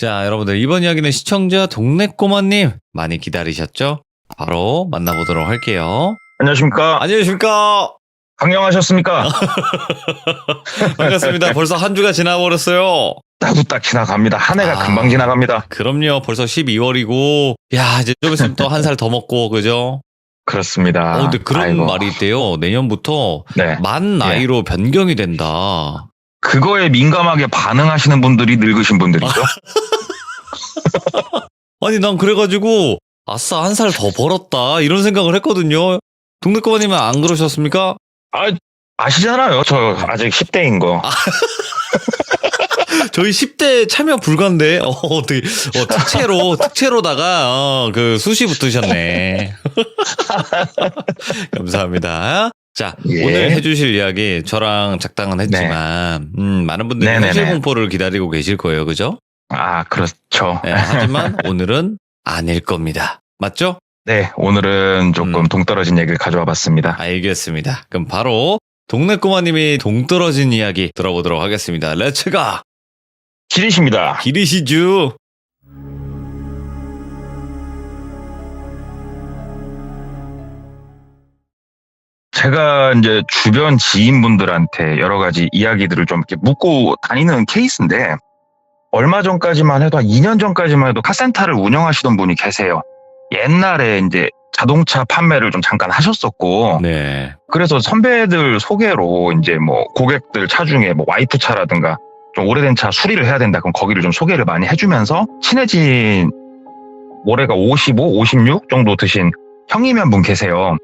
자, 여러분들 이번 이야기는 시청자 동네꼬마님 많이 기다리셨죠? 바로 만나보도록 할게요. 안녕하십니까? 안녕하십니까? 강령하셨습니까? 반갑습니다. 벌써 한 주가 지나버렸어요. 나도 딱 지나갑니다. 한 해가 금방 지나갑니다. 그럼요. 벌써 12월이고 야, 이제 좀 있으면 또 한 살 더 먹고 그죠? 그렇습니다. 근데 그런 말이 있대요. 내년부터 네. 만 나이로 변경이 된다. 그거에 민감하게 반응하시는 분들이 늙으신 분들이죠. 아니, 난 그래가지고 아싸, 한 살 더 벌었다 이런 생각을 했거든요. 동네꼬마님은 안 그러셨습니까? 아시잖아요. 저 아직 10대인 거. 저희 10대 참여 불가인데, 어떻게, 특채로다가, 그, 수시 붙으셨네. 감사합니다. 자, 예. 오늘 해주실 이야기, 저랑 작당은 했지만, 많은 분들이 네네네. 현실 공포를 기다리고 계실 거예요, 그죠? 그렇죠. 네, 하지만 오늘은 아닐 겁니다. 맞죠? 네, 오늘은 조금 동떨어진 얘기를 가져와 봤습니다. 알겠습니다. 그럼 바로, 동네꼬마님이 동떨어진 이야기 들어보도록 하겠습니다. 렛츠가! 기리십니다. 기리시주! 제가 이제 주변 지인분들한테 여러 가지 이야기들을 좀 이렇게 묻고 다니는 케이스인데, 얼마 전까지만 해도, 한 2년 전까지만 해도 카센터를 운영하시던 분이 계세요. 옛날에 이제 자동차 판매를 좀 잠깐 하셨었고, 네. 그래서 선배들 소개로 이제 뭐 고객들 차 중에 뭐 와이프 차라든가 좀 오래된 차 수리를 해야 된다. 그럼 거기를 좀 소개를 많이 해주면서 친해진, 올해가 55, 56 정도 드신 형님이 한 분 계세요.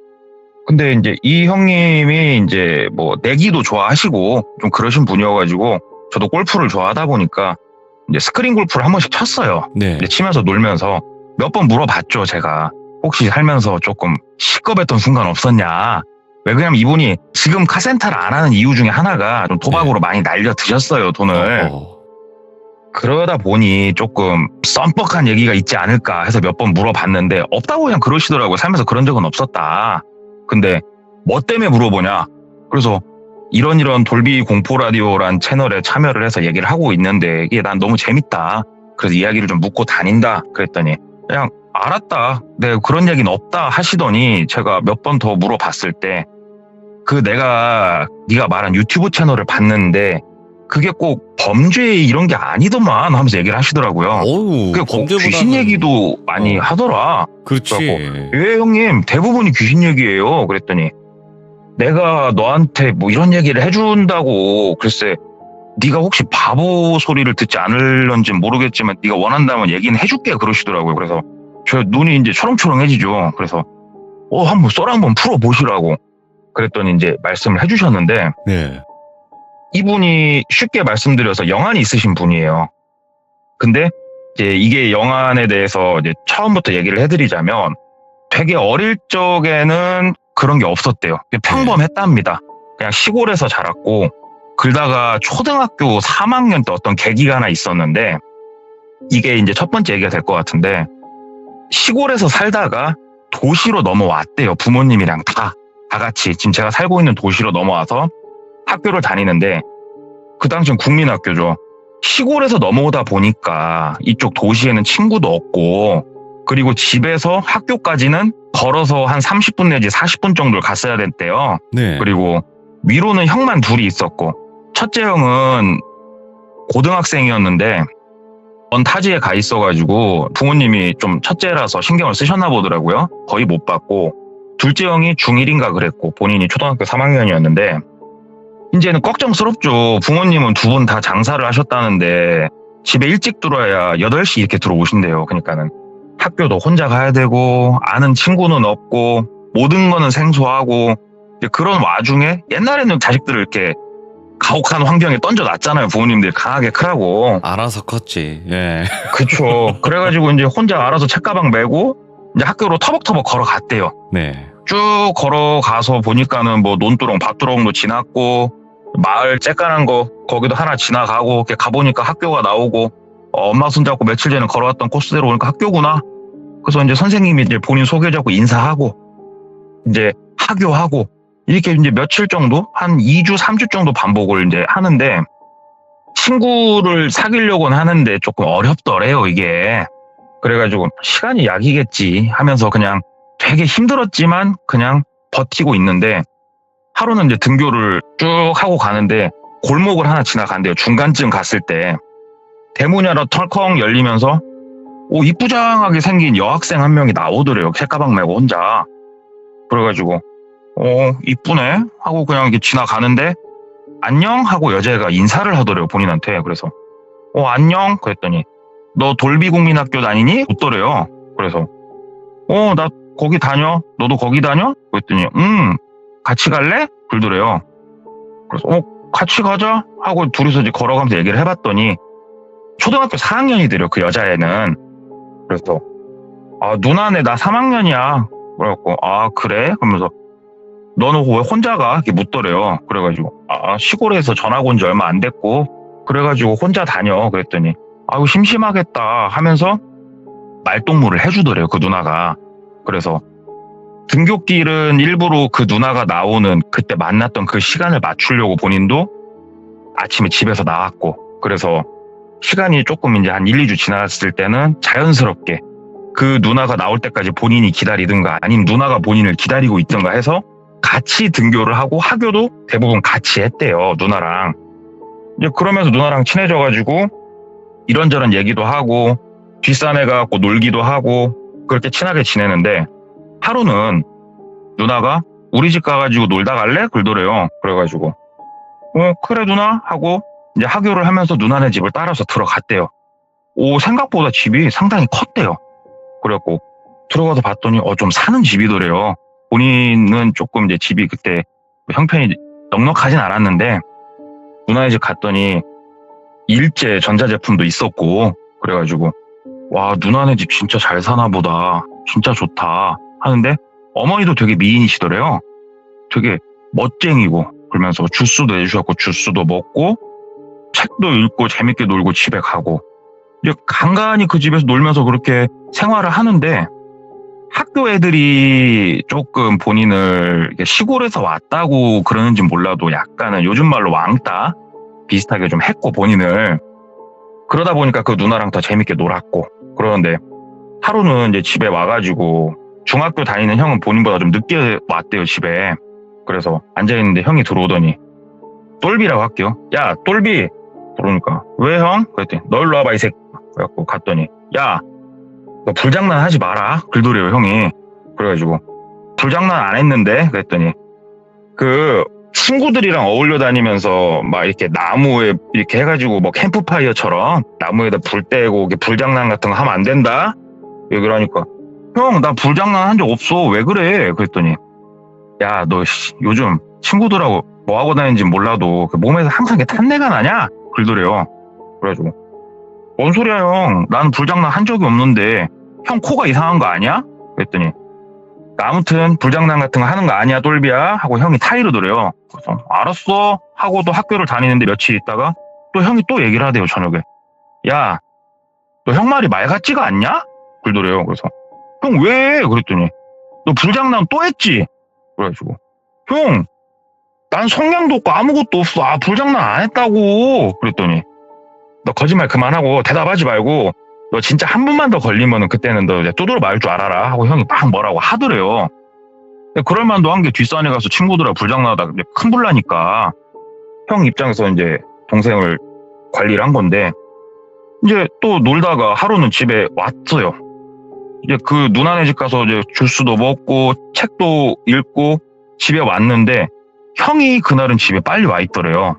근데 이제 이 형님이 이제 뭐 내기도 좋아하시고 좀 그러신 분이어가지고 저도 골프를 좋아하다 보니까 이제 스크린 골프를 한 번씩 쳤어요. 네. 이제 치면서 놀면서 몇 번 물어봤죠, 제가. 혹시 살면서 조금 시겁했던 순간 없었냐. 왜냐면 이분이 지금 카센터를 안 하는 이유 중에 하나가 좀 도박으로 많이 날려 드셨어요, 돈을. 그러다 보니 조금 썸뻑한 얘기가 있지 않을까 해서 몇 번 물어봤는데 없다고 그냥 그러시더라고요. 살면서 그런 적은 없었다. 근데 뭐 때문에 물어보냐. 그래서 이런 돌비 공포라디오란 채널에 참여를 해서 얘기를 하고 있는데 이게 난 너무 재밌다. 그래서 이야기를 좀 묻고 다닌다. 그랬더니 그냥 알았다. 네, 그런 얘기는 없다 하시더니 제가 몇 번 더 물어봤을 때 네가 말한 유튜브 채널을 봤는데 그게 꼭 범죄 이런 게 아니더만 하면서 얘기를 하시더라고요. 어우, 그게 꼭 귀신 얘기도 많이 하더라. 그렇지. 예, 형님, 대부분이 귀신 얘기예요. 그랬더니 내가 너한테 뭐 이런 얘기를 해준다고 글쎄 네가 혹시 바보 소리를 듣지 않을런지 모르겠지만 네가 원한다면 얘기는 해줄게 그러시더라고요. 그래서 저 눈이 이제 초롱초롱해지죠. 그래서 한번 썰 한번 풀어보시라고 그랬더니 이제 말씀을 해주셨는데 네. 이분이 쉽게 말씀드려서 영안이 있으신 분이에요. 근데 이제 이게 영안에 대해서 이제 처음부터 얘기를 해드리자면 되게 어릴 적에는 그런 게 없었대요. 평범했답니다. 그냥 시골에서 자랐고 그러다가 초등학교 3학년 때 어떤 계기가 하나 있었는데 이게 이제 첫 번째 얘기가 될 것 같은데 시골에서 살다가 도시로 넘어왔대요. 부모님이랑 다 같이 지금 제가 살고 있는 도시로 넘어와서 학교를 다니는데 그 당시엔 국민학교죠. 시골에서 넘어오다 보니까 이쪽 도시에는 친구도 없고 그리고 집에서 학교까지는 걸어서 한 30분 내지 40분 정도를 갔어야 됐대요. 네. 그리고 위로는 형만 둘이 있었고 첫째 형은 고등학생이었는데 먼 타지에 가 있어가지고 부모님이 좀 첫째라서 신경을 쓰셨나 보더라고요. 거의 못 봤고 둘째 형이 중1인가 그랬고 본인이 초등학교 3학년이었는데 이제는 걱정스럽죠. 부모님은 두 분 다 장사를 하셨다는데 집에 일찍 들어와야 8시 이렇게 들어오신대요. 그러니까는 학교도 혼자 가야 되고 아는 친구는 없고 모든 거는 생소하고 그런 와중에 옛날에는 자식들을 이렇게 가혹한 환경에 던져놨잖아요. 부모님들이 강하게 크라고. 알아서 컸지. 예. 그쵸. 그래가지고 이제 혼자 알아서 책가방 메고 이제 학교로 터벅터벅 걸어갔대요. 네. 쭉 걸어가서 보니까는 뭐 논두렁, 밭두렁도 지났고 마을 쬐깐한 거 거기도 하나 지나가고 이렇게 가보니까 학교가 나오고 엄마 손잡고 며칠 전에 걸어왔던 코스대로 오니까 학교구나. 그래서 이제 선생님이 이제 본인 소개자고 인사하고 이제 하교하고 이렇게 이제 며칠 정도 한 2주, 3주 정도 반복을 이제 하는데 친구를 사귀려고는 하는데 조금 어렵더래요, 이게. 그래가지고 시간이 약이겠지 하면서 그냥 되게 힘들었지만 그냥 버티고 있는데 하루는 이제 등교를 쭉 하고 가는데 골목을 하나 지나간대요. 중간쯤 갔을 때 대문이 하나 털컹 열리면서 이쁘장하게 생긴 여학생 한 명이 나오더래요. 책가방 메고 혼자. 그래가지고 이쁘네 하고 그냥 이렇게 지나가는데 안녕 하고 여자애가 인사를 하더래요. 본인한테. 그래서 안녕 그랬더니 너 돌비국민학교 다니니? 묻더래요. 그래서 나 거기 다녀. 너도 거기 다녀? 그랬더니 같이 갈래? 그러더래요. 그래서 같이 가자 하고 둘이서 이제 걸어가면서 얘기를 해봤더니 초등학교 4학년이더래요. 그 여자애는. 그래서 누나네 나 3학년이야. 그래갖고 그래? 그러면서 너는 왜 혼자 가? 이렇게 묻더래요. 그래가지고 시골에서 전학 온 지 얼마 안 됐고 그래가지고 혼자 다녀. 그랬더니 아유 심심하겠다 하면서 말동무를 해주더래요. 그 누나가. 그래서 등굣길은 일부러 그 누나가 나오는 그때 만났던 그 시간을 맞추려고 본인도 아침에 집에서 나왔고 그래서 시간이 조금 이제 한 1, 2주 지났을 때는 자연스럽게 그 누나가 나올 때까지 본인이 기다리든가 아니면 누나가 본인을 기다리고 있든가 해서 같이 등교를 하고 학교도 대부분 같이 했대요. 누나랑. 이제 그러면서 누나랑 친해져가지고 이런저런 얘기도 하고 뒷산에 가고 놀기도 하고 그렇게 친하게 지내는데 하루는 누나가 우리 집 가가지고 놀다 갈래? 그러더래요. 그래가지고 그래 누나 하고 이제 하교를 하면서 누나네 집을 따라서 들어갔대요. 생각보다 집이 상당히 컸대요. 그래갖고 들어가서 봤더니 좀 사는 집이더래요. 본인은 조금 이제 집이 그때 형편이 넉넉하진 않았는데 누나네 집 갔더니 일제 전자제품도 있었고 그래가지고 와 누나네 집 진짜 잘 사나 보다. 진짜 좋다 하는데 어머니도 되게 미인이시더래요. 되게 멋쟁이고 그러면서 주스도 해주셨고 주스도 먹고 책도 읽고 재밌게 놀고 집에 가고 이제 간간히 그 집에서 놀면서 그렇게 생활을 하는데 학교 애들이 조금 본인을 시골에서 왔다고 그러는지 몰라도 약간은 요즘 말로 왕따 비슷하게 좀 했고 본인을 그러다 보니까 그 누나랑 더 재밌게 놀았고 그러는데 하루는 이제 집에 와가지고 중학교 다니는 형은 본인보다 좀 늦게 왔대요 집에. 그래서 앉아있는데 형이 들어오더니 똘비라고 할게요. 야 똘비 그러니까 왜 형? 그랬더니 너 일로 와봐 이 새끼. 그래갖고 갔더니 야 너 불장난 하지 마라 그러더래요 형이. 그래가지고 불장난 안 했는데 그랬더니 그 친구들이랑 어울려 다니면서 막 이렇게 나무에 이렇게 해가지고 뭐 캠프파이어처럼 나무에다 불 떼고 이렇게 불장난 같은 거 하면 안 된다 얘기를 하니까 형 나 불장난 한 적 없어 왜 그래? 그랬더니 야 너 요즘 친구들하고 뭐 하고 다니는지 몰라도 그 몸에서 항상 탄내가 나냐? 그러더래요. 그래가지고 뭔 소리야 형 나는 불장난 한 적이 없는데 형 코가 이상한 거 아니야? 그랬더니 아무튼 불장난 같은 거 하는 거 아니야 똘비야 하고 형이 타이르더래요. 그래서 알았어 하고 또 학교를 다니는데 며칠 있다가 또 형이 또 얘기를 하대요 저녁에. 야 너 형 말이 말 같지가 않냐? 그러더래요. 그래서 형 왜? 그랬더니 너 불장난 또 했지? 그래가지고 형 난 성냥도 없고 아무것도 없어 불장난 안 했다고. 그랬더니 너 거짓말 그만하고 대답하지 말고 너 진짜 한 번만 더 걸리면은 그때는 너 이제 두드러 맞을 줄 알아라 하고 형이 막 뭐라고 하더래요. 그럴 만도 한 게 뒷산에 가서 친구들하고 불장난하다 큰 불 나니까 형 입장에서 이제 동생을 관리를 한 건데 이제 또 놀다가 하루는 집에 왔어요. 이제 그 누나네 집 가서 이제 주스도 먹고 책도 읽고 집에 왔는데 형이 그날은 집에 빨리 와 있더래요.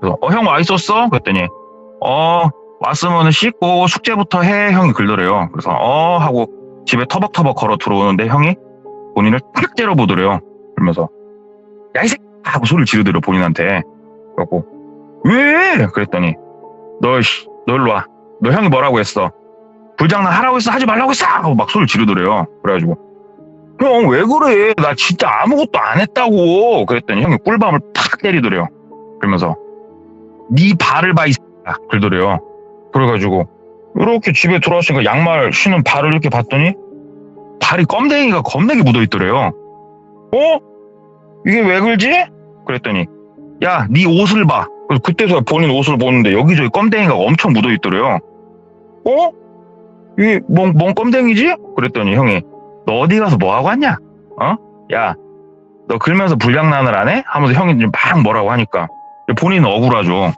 그래서 형 와 있었어? 그랬더니 왔으면 씻고 숙제부터 해 형이 그러더래요. 그래서 하고 집에 터벅터벅 걸어 들어오는데 형이 본인을 탁 째려보더래요. 그러면서 야 이 새끼 하고 소리를 지르더래요 본인한테. 그래갖고 왜? 그랬더니 너 일로 와. 너 형이 뭐라고 했어? 불장난 하라고 했어? 하지 말라고 했어? 하고 막 소리를 지르더래요. 그래가지고 형 왜 그래? 나 진짜 아무것도 안 했다고. 그랬더니 형이 꿀밤을 탁 때리더래요. 그러면서 네 발을 봐 이 새끼야 그러더래요. 그래가지고 이렇게 집에 들어왔으니까 양말 신은 발을 이렇게 봤더니 발이 껌댕이가 겁나게 묻어있더래요. 이게 왜 그러지? 그랬더니 야 네 옷을 봐. 그래서 그때서야 본인 옷을 보는데 여기저기 껌댕이가 엄청 묻어있더래요. 이게 뭔 껌댕이지? 그랬더니 형이 너 어디 가서 뭐 하고 왔냐? 야, 너 그러면서 불량난을 안 해? 하면서 형이 막 뭐라고 하니까 본인은 억울하죠.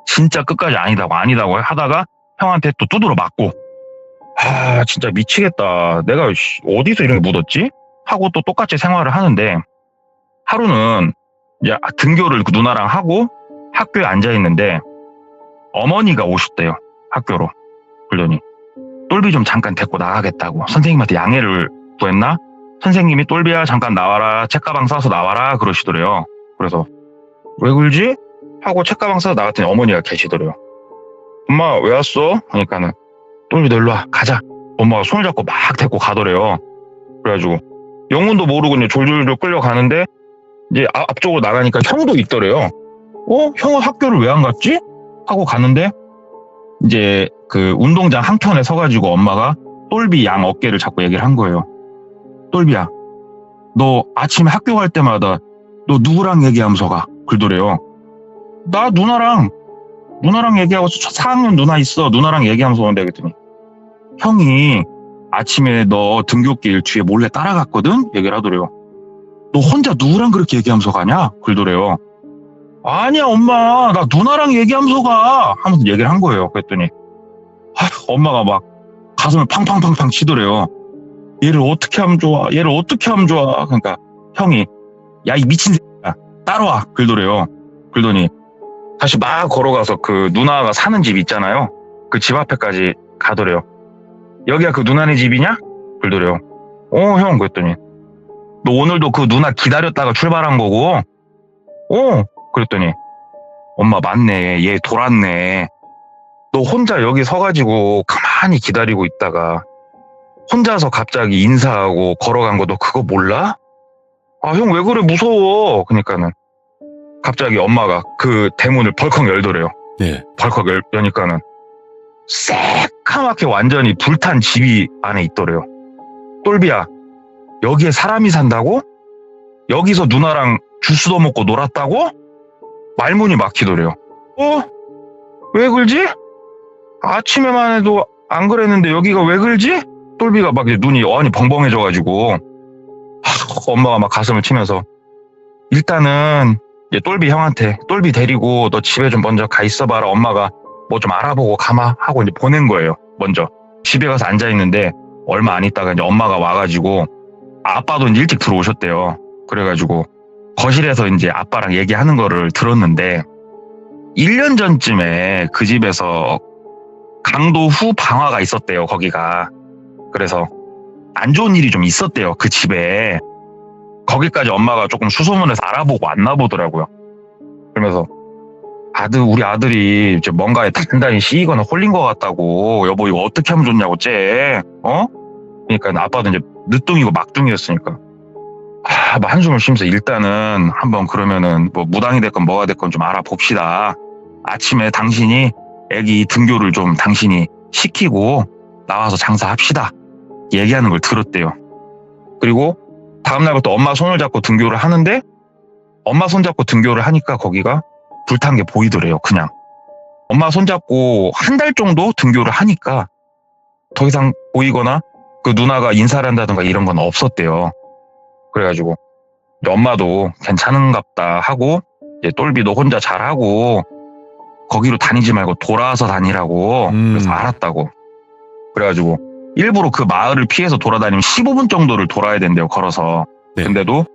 진짜 끝까지 아니다고 하다가 형한테 또 두드러 맞고, 진짜 미치겠다. 내가 어디서 이런 게 묻었지? 하고 또 똑같이 생활을 하는데, 하루는 이제 등교를 그 누나랑 하고 학교에 앉아 있는데 어머니가 오셨대요. 학교로. 그러더니 똘비 좀 잠깐 데리고 나가겠다고 선생님한테 양해를 구했나? 선생님이 똘비야 잠깐 나와라, 책가방 싸서 나와라 그러시더래요. 그래서 왜 그러지? 하고 책가방 싸서 나갔더니 어머니가 계시더래요. 엄마 왜 왔어? 그러니까는 똘비 너 일로 와 가자. 엄마가 손을 잡고 막 데리고 가더래요. 그래가지고 영문도 모르고 이제 졸졸졸 끌려가는데 이제 앞쪽으로 나가니까 형도 있더래요. 형은 학교를 왜 안 갔지? 하고 가는데 이제 그 운동장 한켠에 서가지고 엄마가 똘비 양 어깨를 잡고 얘기를 한 거예요. 똘비야, 너 아침에 학교 갈 때마다 너 누구랑 얘기하면서 가? 그러더래요. 나 누나랑 얘기하고 4학년 누나 있어. 누나랑 얘기하면서 오는데 그랬더니 형이 아침에 너 등굣길 뒤에 몰래 따라갔거든? 얘기를 하더래요. 너 혼자 누구랑 그렇게 얘기하면서 가냐? 그러더래요. 아니야 엄마, 나 누나랑 얘기하면서 가 하면서 얘기를 한 거예요. 그랬더니 엄마가 막 가슴을 팡팡팡팡 치더래요. 얘를 어떻게 하면 좋아? 그러니까 형이 야 이 미친 새끼야 따라와 그러더래요. 그러더니 다시 막 걸어가서 그 누나가 사는 집 있잖아요. 그 집 앞에까지 가더래요. 여기가 그 누나네 집이냐? 그러더래요. 형 그랬더니 너 오늘도 그 누나 기다렸다가 출발한 거고? 그랬더니 엄마 맞네, 얘 돌았네. 너 혼자 여기 서가지고 가만히 기다리고 있다가 혼자서 갑자기 인사하고 걸어간 거 너 그거 몰라? 형 왜 그래 무서워. 그러니까는 갑자기 엄마가 그 대문을 벌컥 열더래요. 네. 벌컥 여니까는 새카맣게 완전히 불탄 집이 안에 있더래요. 똘비야, 여기에 사람이 산다고? 여기서 누나랑 주스도 먹고 놀았다고? 말문이 막히더래요. 왜 그러지? 아침에만 해도 안 그랬는데 여기가 왜 그러지? 똘비가 막 눈이 어안이 벙벙해져가지고 엄마가 막 가슴을 치면서 일단은 이제 똘비 형한테 똘비 데리고 너 집에 좀 먼저 가 있어봐라. 엄마가 뭐 좀 알아보고 가마 하고 이제 보낸 거예요. 먼저 집에 가서 앉아 있는데 얼마 안 있다가 이제 엄마가 와가지고 아빠도 이제 일찍 들어오셨대요. 그래가지고 거실에서 이제 아빠랑 얘기하는 거를 들었는데 1년 전쯤에 그 집에서 강도 후 방화가 있었대요. 거기가. 그래서 안 좋은 일이 좀 있었대요. 그 집에. 거기까지 엄마가 조금 수소문해서 알아보고 왔나 보더라고요. 그러면서 우리 아들이 이제 뭔가에 단단히 씌이거나 홀린 것 같다고. 여보 이거 어떻게 하면 좋냐고 쟤. 그러니까 아빠도 이제 늦둥이고 막둥이였으니까 한숨을 쉬면서 일단은 한번 그러면은 뭐 무당이 됐건 뭐가 됐건 좀 알아봅시다. 아침에 당신이 애기 등교를 좀 당신이 시키고 나와서 장사합시다. 얘기하는 걸 들었대요. 그리고 다음날부터 엄마 손을 잡고 등교를 하는데 엄마 손 잡고 등교를 하니까 거기가 불탄 게 보이더래요. 그냥 엄마 손 잡고 한 달 정도 등교를 하니까 더 이상 보이거나 그 누나가 인사를 한다든가 이런 건 없었대요. 그래가지고 엄마도 괜찮은갑다 하고 이제 똘비도 혼자 잘하고 거기로 다니지 말고 돌아와서 다니라고. 그래서 알았다고. 그래가지고 일부러 그 마을을 피해서 돌아다니면 15분 정도를 돌아야 된대요. 걸어서. 네. 근데도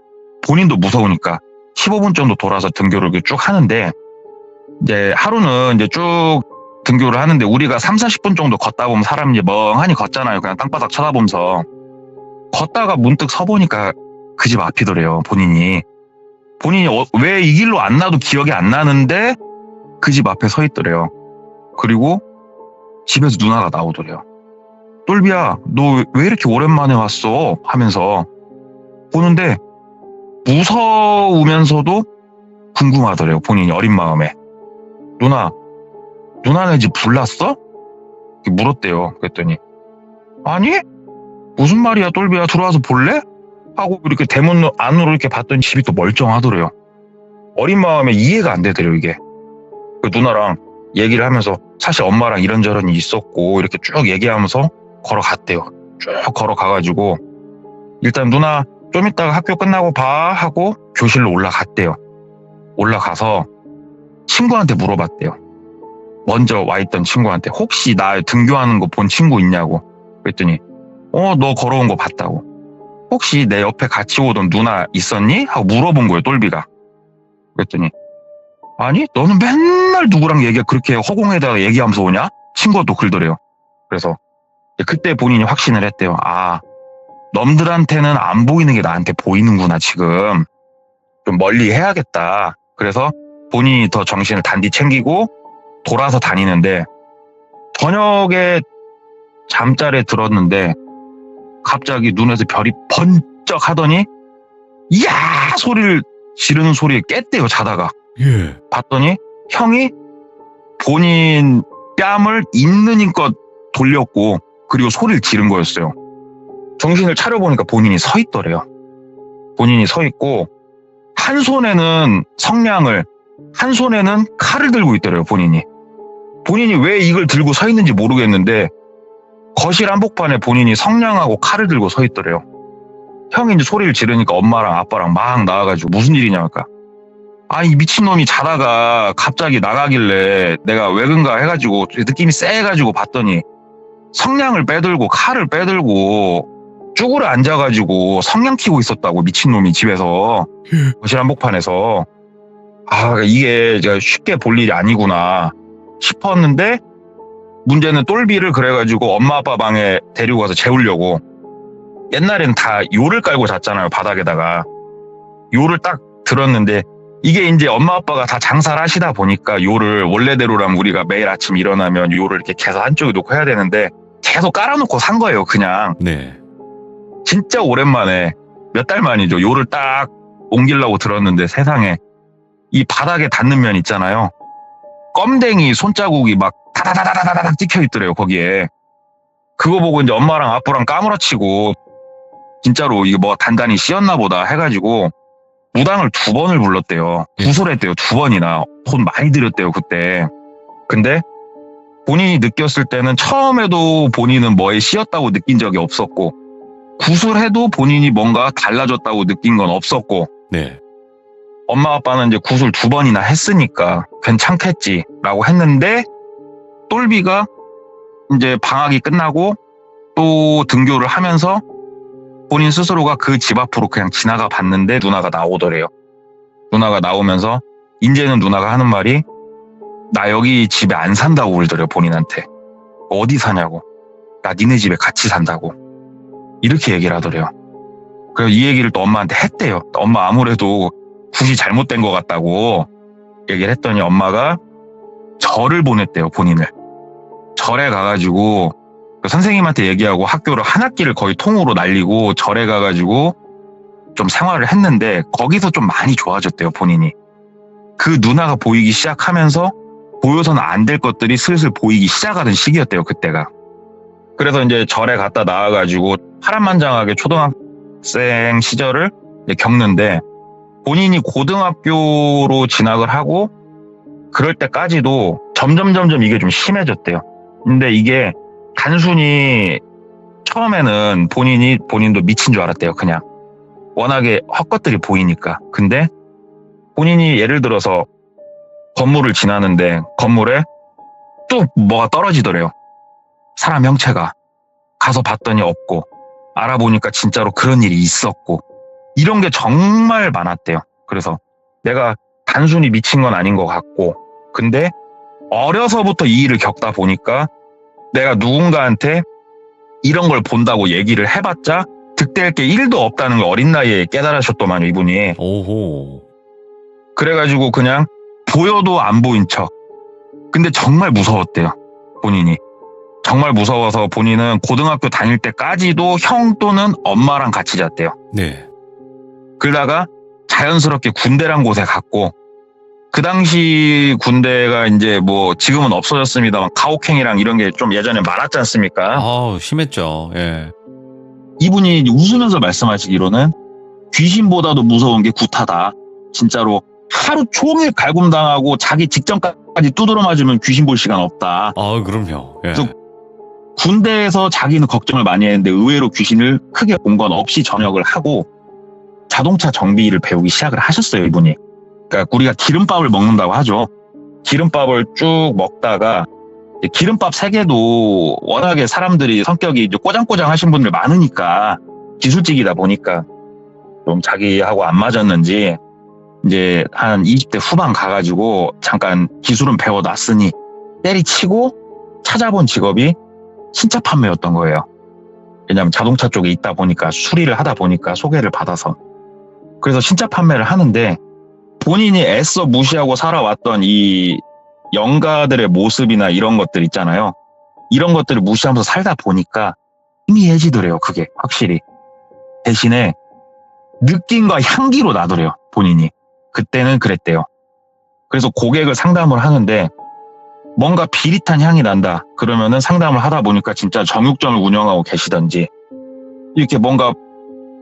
본인도 무서우니까 15분 정도 돌아서 등교를 쭉 하는데 이제 하루는 이제 쭉 등교를 하는데 우리가 3, 40분 정도 걷다 보면 사람이 멍하니 걷잖아요. 그냥 땅바닥 쳐다보면서. 걷다가 문득 서보니까 그 집 앞이더래요. 본인이 왜 이 길로 안 나도 기억이 안 나는데 그 집 앞에 서 있더래요. 그리고 집에서 누나가 나오더래요. 똘비야, 너 왜 이렇게 오랜만에 왔어? 하면서 보는데 무서우면서도 궁금하더래요. 본인이 어린 마음에. 누나네 집 불났어? 이렇게 물었대요. 그랬더니 아니? 무슨 말이야 똘비야, 들어와서 볼래? 하고 이렇게 대문 안으로 이렇게 봤더니 집이 또 멀쩡하더래요. 어린 마음에 이해가 안 되더래요. 이게 그 누나랑 얘기를 하면서 사실 엄마랑 이런저런 일이 있었고 이렇게 쭉 얘기하면서 걸어갔대요. 쭉 걸어가가지고 일단 누나 좀 이따가 학교 끝나고 봐 하고 교실로 올라갔대요. 올라가서 친구한테 물어봤대요. 먼저 와 있던 친구한테 혹시 나 등교하는 거 본 친구 있냐고. 그랬더니 너 걸어온 거 봤다고. 혹시 내 옆에 같이 오던 누나 있었니? 하고 물어본 거예요, 똘비가. 그랬더니 아니 너는 맨날 누구랑 그렇게 허공에다가 얘기하면서 오냐? 친구가 또 그러더래요. 그래서 그때 본인이 확신을 했대요. 아, 놈들한테는 안 보이는 게 나한테 보이는구나 지금. 좀 멀리 해야겠다. 그래서 본인이 더 정신을 단디 챙기고 돌아서 다니는데 저녁에 잠자리에 들었는데 갑자기 눈에서 별이 번쩍 하더니 이야 소리를 지르는 소리에 깼대요. 자다가. 예. 봤더니 형이 본인 뺨을 있는 힘껏 돌렸고 그리고 소리를 지른 거였어요. 정신을 차려보니까 본인이 서 있더래요. 본인이 서 있고 한 손에는 성냥을 한 손에는 칼을 들고 있더래요. 본인이 왜 이걸 들고 서 있는지 모르겠는데 거실 한복판에 본인이 성냥하고 칼을 들고 서 있더래요. 형이 이제 소리를 지르니까 엄마랑 아빠랑 막 나와가지고 무슨 일이냐 할까. 아, 이 미친놈이 자다가 갑자기 나가길래 내가 왜 그런가 해가지고 느낌이 쎄해가지고 봤더니 성냥을 빼들고 칼을 빼들고 쭈그려 앉아가지고 성냥 키고 있었다고. 미친놈이 집에서 거실 한복판에서. 아, 이게 제가 쉽게 볼 일이 아니구나 싶었는데 문제는 똘비를 그래가지고 엄마 아빠 방에 데리고 가서 재우려고. 옛날에는 다 요를 깔고 잤잖아요. 바닥에다가 요를 딱 들었는데 이게 이제 엄마 아빠가 다 장사를 하시다 보니까 요를 원래대로라면 우리가 매일 아침 일어나면 요를 이렇게 계속 한쪽에 놓고 해야 되는데 계속 깔아놓고 산 거예요. 그냥. 네. 진짜 오랜만에 몇 달 만이죠. 요를 딱 옮기려고 들었는데 세상에 이 바닥에 닿는 면 있잖아요. 껌댕이 손자국이 막 다다다다다닥 찍혀 있더래요. 거기에. 그거 보고 이제 엄마랑 아빠랑 까무러치고 진짜로 이게 뭐 단단히 씌었나 보다 해가지고 무당을 2번을 불렀대요. 구술했대요. 2번이나. 돈 많이 들였대요. 그때. 근데 본인이 느꼈을 때는 처음에도 본인은 뭐에 씌었다고 느낀 적이 없었고 구술해도 본인이 뭔가 달라졌다고 느낀 건 없었고 네. 엄마 아빠는 이제 구술 2번이나 했으니까 괜찮겠지라고 했는데 똘비가 이제 방학이 끝나고 또 등교를 하면서 본인 스스로가 그 집 앞으로 그냥 지나가 봤는데 누나가 나오더래요. 누나가 나오면서 이제는 누나가 하는 말이 나 여기 집에 안 산다고 그러더래요. 본인한테. 어디 사냐고. 나 니네 집에 같이 산다고. 이렇게 얘기를 하더래요. 그래서 이 얘기를 또 엄마한테 했대요. 엄마 아무래도 굳이 잘못된 것 같다고 얘기를 했더니 엄마가 절을 보냈대요. 본인을. 절에 가가지고 선생님한테 얘기하고 학교를 한 학기를 거의 통으로 날리고 절에 가가지고 좀 생활을 했는데 거기서 좀 많이 좋아졌대요. 본인이. 그 누나가 보이기 시작하면서 보여서는 안 될 것들이 슬슬 보이기 시작하던 시기였대요. 그때가. 그래서 이제 절에 갔다 나와가지고 파란만장하게 초등학생 시절을 겪는데 본인이 고등학교로 진학을 하고 그럴 때까지도 점점 이게 좀 심해졌대요. 근데 이게 단순히 처음에는 본인도 미친 줄 알았대요. 그냥 워낙에 헛것들이 보이니까. 근데 본인이 예를 들어서 건물을 지나는데 건물에 뚝 뭐가 떨어지더래요. 사람 형체가. 가서 봤더니 없고 알아보니까 진짜로 그런 일이 있었고 이런 게 정말 많았대요. 그래서 내가 단순히 미친 건 아닌 것 같고 근데 어려서부터 이 일을 겪다 보니까 내가 누군가한테 이런 걸 본다고 얘기를 해봤자 득될 게 1도 없다는 걸 어린 나이에 깨달으셨더만요. 이분이. 오호. 그래가지고 그냥 보여도 안 보인 척. 근데 정말 무서웠대요. 본인이. 정말 무서워서 본인은 고등학교 다닐 때까지도 형 또는 엄마랑 같이 잤대요. 네. 그러다가 자연스럽게 군대란 곳에 갔고 그 당시 군대가 이제 뭐 지금은 없어졌습니다만 가혹행위랑 이런 게 좀 예전에 많았지 않습니까? 아우, 심했죠. 예. 이분이 웃으면서 말씀하시기로는 귀신보다도 무서운 게 구타다. 진짜로 하루 종일 갈굼당하고 자기 직전까지 까지 두드러 맞으면 귀신 볼 시간 없다. 아, 그럼요. 예. 그래서 군대에서 자기는 걱정을 많이 했는데 의외로 귀신을 크게 본 건 없이 전역을 하고 자동차 정비를 배우기 시작을 하셨어요, 이분이. 그러니까 우리가 기름밥을 먹는다고 하죠. 기름밥을 쭉 먹다가 기름밥 세계도 워낙에 사람들이 성격이 이제 꼬장꼬장 하신 분들 많으니까 기술직이다 보니까 좀 자기하고 안 맞았는지 이제 한 20대 후반 가가지고 잠깐 기술은 배워놨으니 때리치고 찾아본 직업이 신차 판매였던 거예요. 왜냐하면 자동차 쪽에 있다 보니까 수리를 하다 보니까 소개를 받아서. 그래서 신차 판매를 하는데 본인이 애써 무시하고 살아왔던 이 영가들의 모습이나 이런 것들 있잖아요. 이런 것들을 무시하면서 살다 보니까 희미해지더래요. 그게 확실히. 대신에 느낌과 향기로 나더래요. 본인이. 그때는 그랬대요. 그래서 고객을 상담을 하는데 뭔가 비릿한 향이 난다. 그러면은 상담을 하다 보니까 진짜 정육점을 운영하고 계시던지 이렇게 뭔가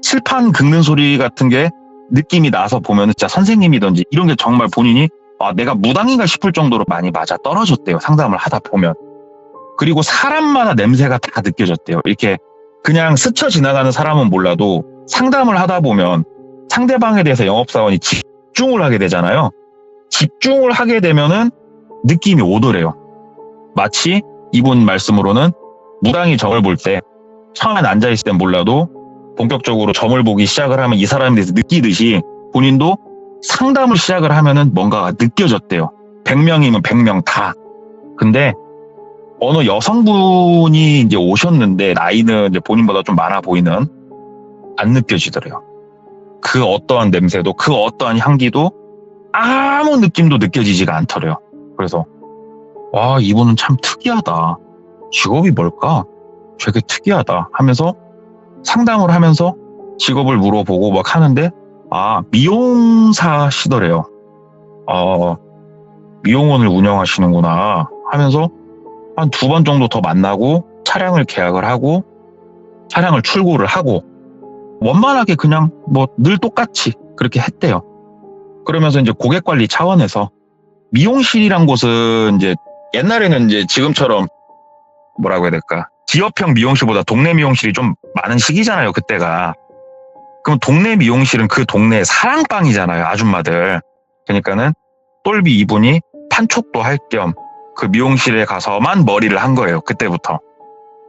칠판 긁는 소리 같은 게 느낌이 나서 보면은 진짜 선생님이던지 이런 게 정말 본인이 내가 무당인가 싶을 정도로 많이 맞아 떨어졌대요. 상담을 하다 보면. 그리고 사람마다 냄새가 다 느껴졌대요. 이렇게 그냥 스쳐 지나가는 사람은 몰라도 상담을 하다 보면 상대방에 대해서 영업사원이 집중을 하게 되잖아요. 집중을 하게 되면은 느낌이 오더래요. 마치 이분 말씀으로는 무당이 점을 볼 때 처음엔 앉아있을 땐 몰라도 본격적으로 점을 보기 시작을 하면 이 사람에 대해서 느끼듯이 본인도 상담을 시작을 하면은 뭔가가 느껴졌대요. 100명이면 100명 다. 근데 어느 여성분이 이제 오셨는데 나이는 이제 본인보다 좀 많아 보이는 안 느껴지더래요. 그 어떠한 냄새도 그 어떠한 향기도 아무 느낌도 느껴지지가 않더래요. 그래서 와 이분은 참 특이하다. 직업이 뭘까? 되게 특이하다 하면서 상담을 하면서 직업을 물어보고 막 하는데 미용사시더래요. 미용원을 운영하시는구나 하면서 한 2번 정도 더 만나고 차량을 계약을 하고 차량을 출고를 하고 원만하게 그냥 뭐 늘 똑같이 그렇게 했대요. 그러면서 이제 고객 관리 차원에서 미용실이란 곳은 이제 옛날에는 이제 지금처럼 뭐라고 해야 될까? 지역형 미용실보다 동네 미용실이 좀 많은 시기잖아요, 그때가. 그럼 동네 미용실은 그 동네의 사랑방이잖아요, 아줌마들. 그러니까는 똘비 이분이 판촉도 할 겸 그 미용실에 가서만 머리를 한 거예요, 그때부터.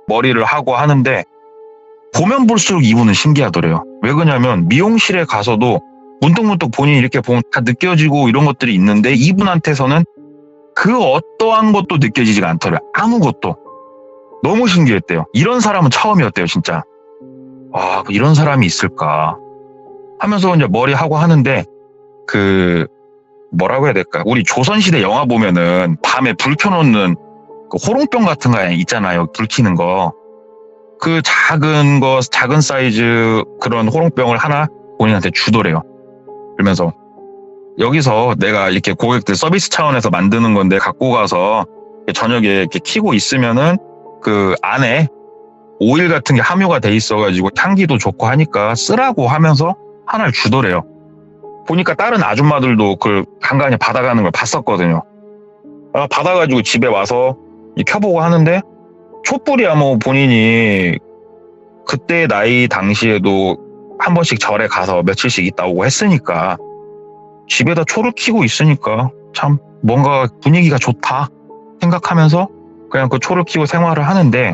머리를 하고 하는데 보면 볼수록 이분은 신기하더래요. 왜 그러냐면 미용실에 가서도 문득문득 본인이 이렇게 보면 다 느껴지고 이런 것들이 있는데 이분한테서는 그 어떠한 것도 느껴지지가 않더래요. 아무것도. 너무 신기했대요. 이런 사람은 처음이었대요, 진짜. 이런 사람이 있을까 하면서 이제 머리 하고 하는데 뭐라고 해야 될까? 우리 조선시대 영화 보면은 밤에 불 켜놓는 그 호롱병 같은 거 있잖아요. 불 켜는 거. 그 작은 사이즈 그런 호롱병을 하나 본인한테 주더래요. 그러면서 여기서 내가 이렇게 고객들 서비스 차원에서 만드는 건데 갖고 가서 저녁에 이렇게 켜고 있으면은 그 안에 오일 같은 게 함유가 돼 있어가지고 향기도 좋고 하니까 쓰라고 하면서 하나를 주더래요. 보니까 다른 아줌마들도 그걸 간간히 받아가는 걸 봤었거든요. 받아가지고 집에 와서 켜보고 하는데 촛불이야 뭐 본인이 그때 나이 당시에도 한 번씩 절에 가서 며칠씩 있다 오고 했으니까 집에다 초를 켜고 있으니까 참 뭔가 분위기가 좋다 생각하면서 그냥 그 초를 켜고 생활을 하는데